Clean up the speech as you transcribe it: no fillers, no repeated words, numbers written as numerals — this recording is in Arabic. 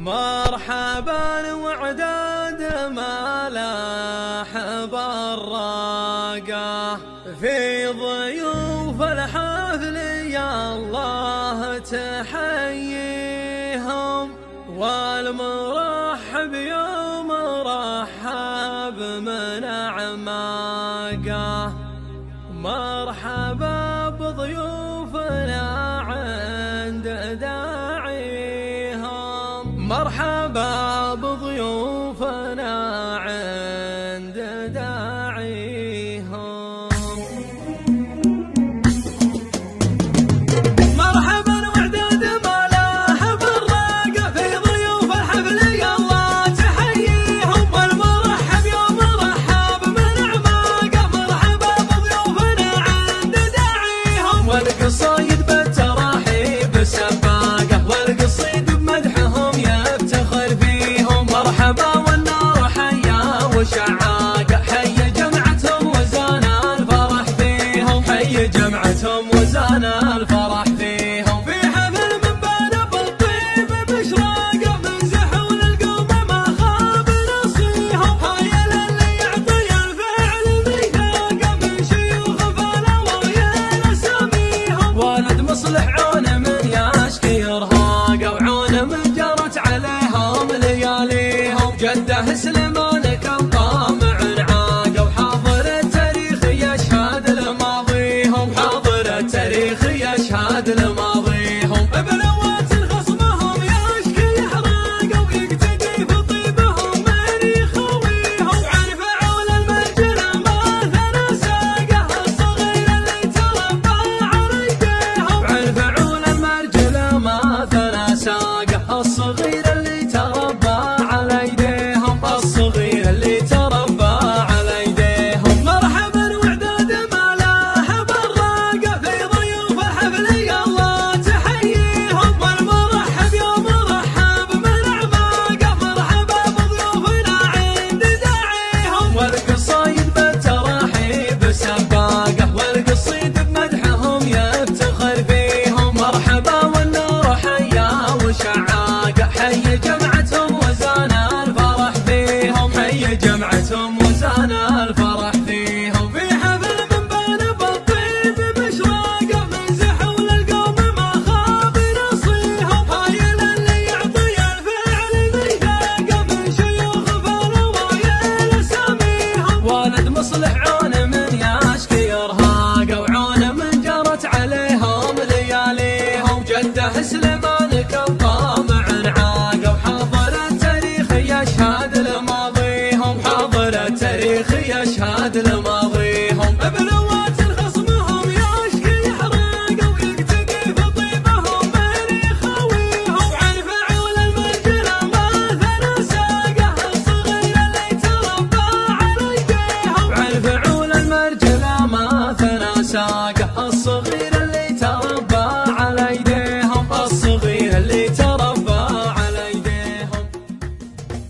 مرحبا وعداد ما لاح براقه في ضيوف الحفل يا الله تحييهم، والمرحب يوم رحب من أعماقه. مرحبا بضيوفنا عند داعيهم، مرحبا بضيوفنا عند داعيهم. مرحبا وعداد ما لاح براقه في ضيوف الحفل يا الله تحييهم، والمرحب يوم رحب من أعماقه. مرحبا بضيوفنا عند داعيهم، والقصايد بالتراحيب سباقه، والقصيد بمدحهم يفتخر فيهم. مرحبا والنار حيا وشعاقه، حي جمعتهم وزان الفرح فيهم، حي جمعتهم وزان الفرح فيهم. في حفل من بان بالطيب بشراقه، من زحول القوم ما خاب نصيهم. هاي اللي يعطي الفعل ميثاقه، من شيوخ فالوايا اساميهم. ولد مصلح عون من يشكي ارهاقه، وعون من جرت عليهم لياليهم. جده سليمان كالطامع عاقه، وحاضر التاريخ يشهد لماضيهم، حاضر التاريخ يشهد لماضيهم. بنوات خصمهم يشكي احراقه، ويقتدي في طيبهم من يخويهم. عن فعول المرجل ما ثنى ساقه، الصغير اللي تربى على يديهم. عن فعول المرجل ما ثنى ساقه، الصغير اللي تربى على يديهم، الصغير اللي تربى على يديهم. مرحبا وعداد ما لاح براقه في ضيوف الحفل يا الله تحييهم، والمرحب يوم رحب من أعماقه. مرحبا بضيوفنا عند داعيهم، والقصايد بالتراحيب سباقه، والقصيد بمدحهم يفتخر فيهم. مرحبا والنور حيا وشعاقه، حي جمعتهم وزان الفرح فيهم، حي جمعتهم وزان الفرح فيهم. في حفل من بان بالطيب بشراقه، من زحول القوم ما خاب نصيهم. هاي اللي يعطي الفعل ميثاقه، من شيوخ فالوايا اساميهم. ولد مصلح عون من يشكي ارهاقه، وعون من جرت عليهم لياليهم. جده سليمان كالطامع عاقه، وحاضر التاريخ يشهد لماضيهم، حاضر التاريخ يشهد لماضيهم. بنوات خصمهم يشكي احراقه، ويقتدي في طيبهم من يخويهم. عن فعول المرجل ما ثنى ساقه، الصغير اللي تربى على يديهم. عن فعول المرجل ما ثنى ساقه،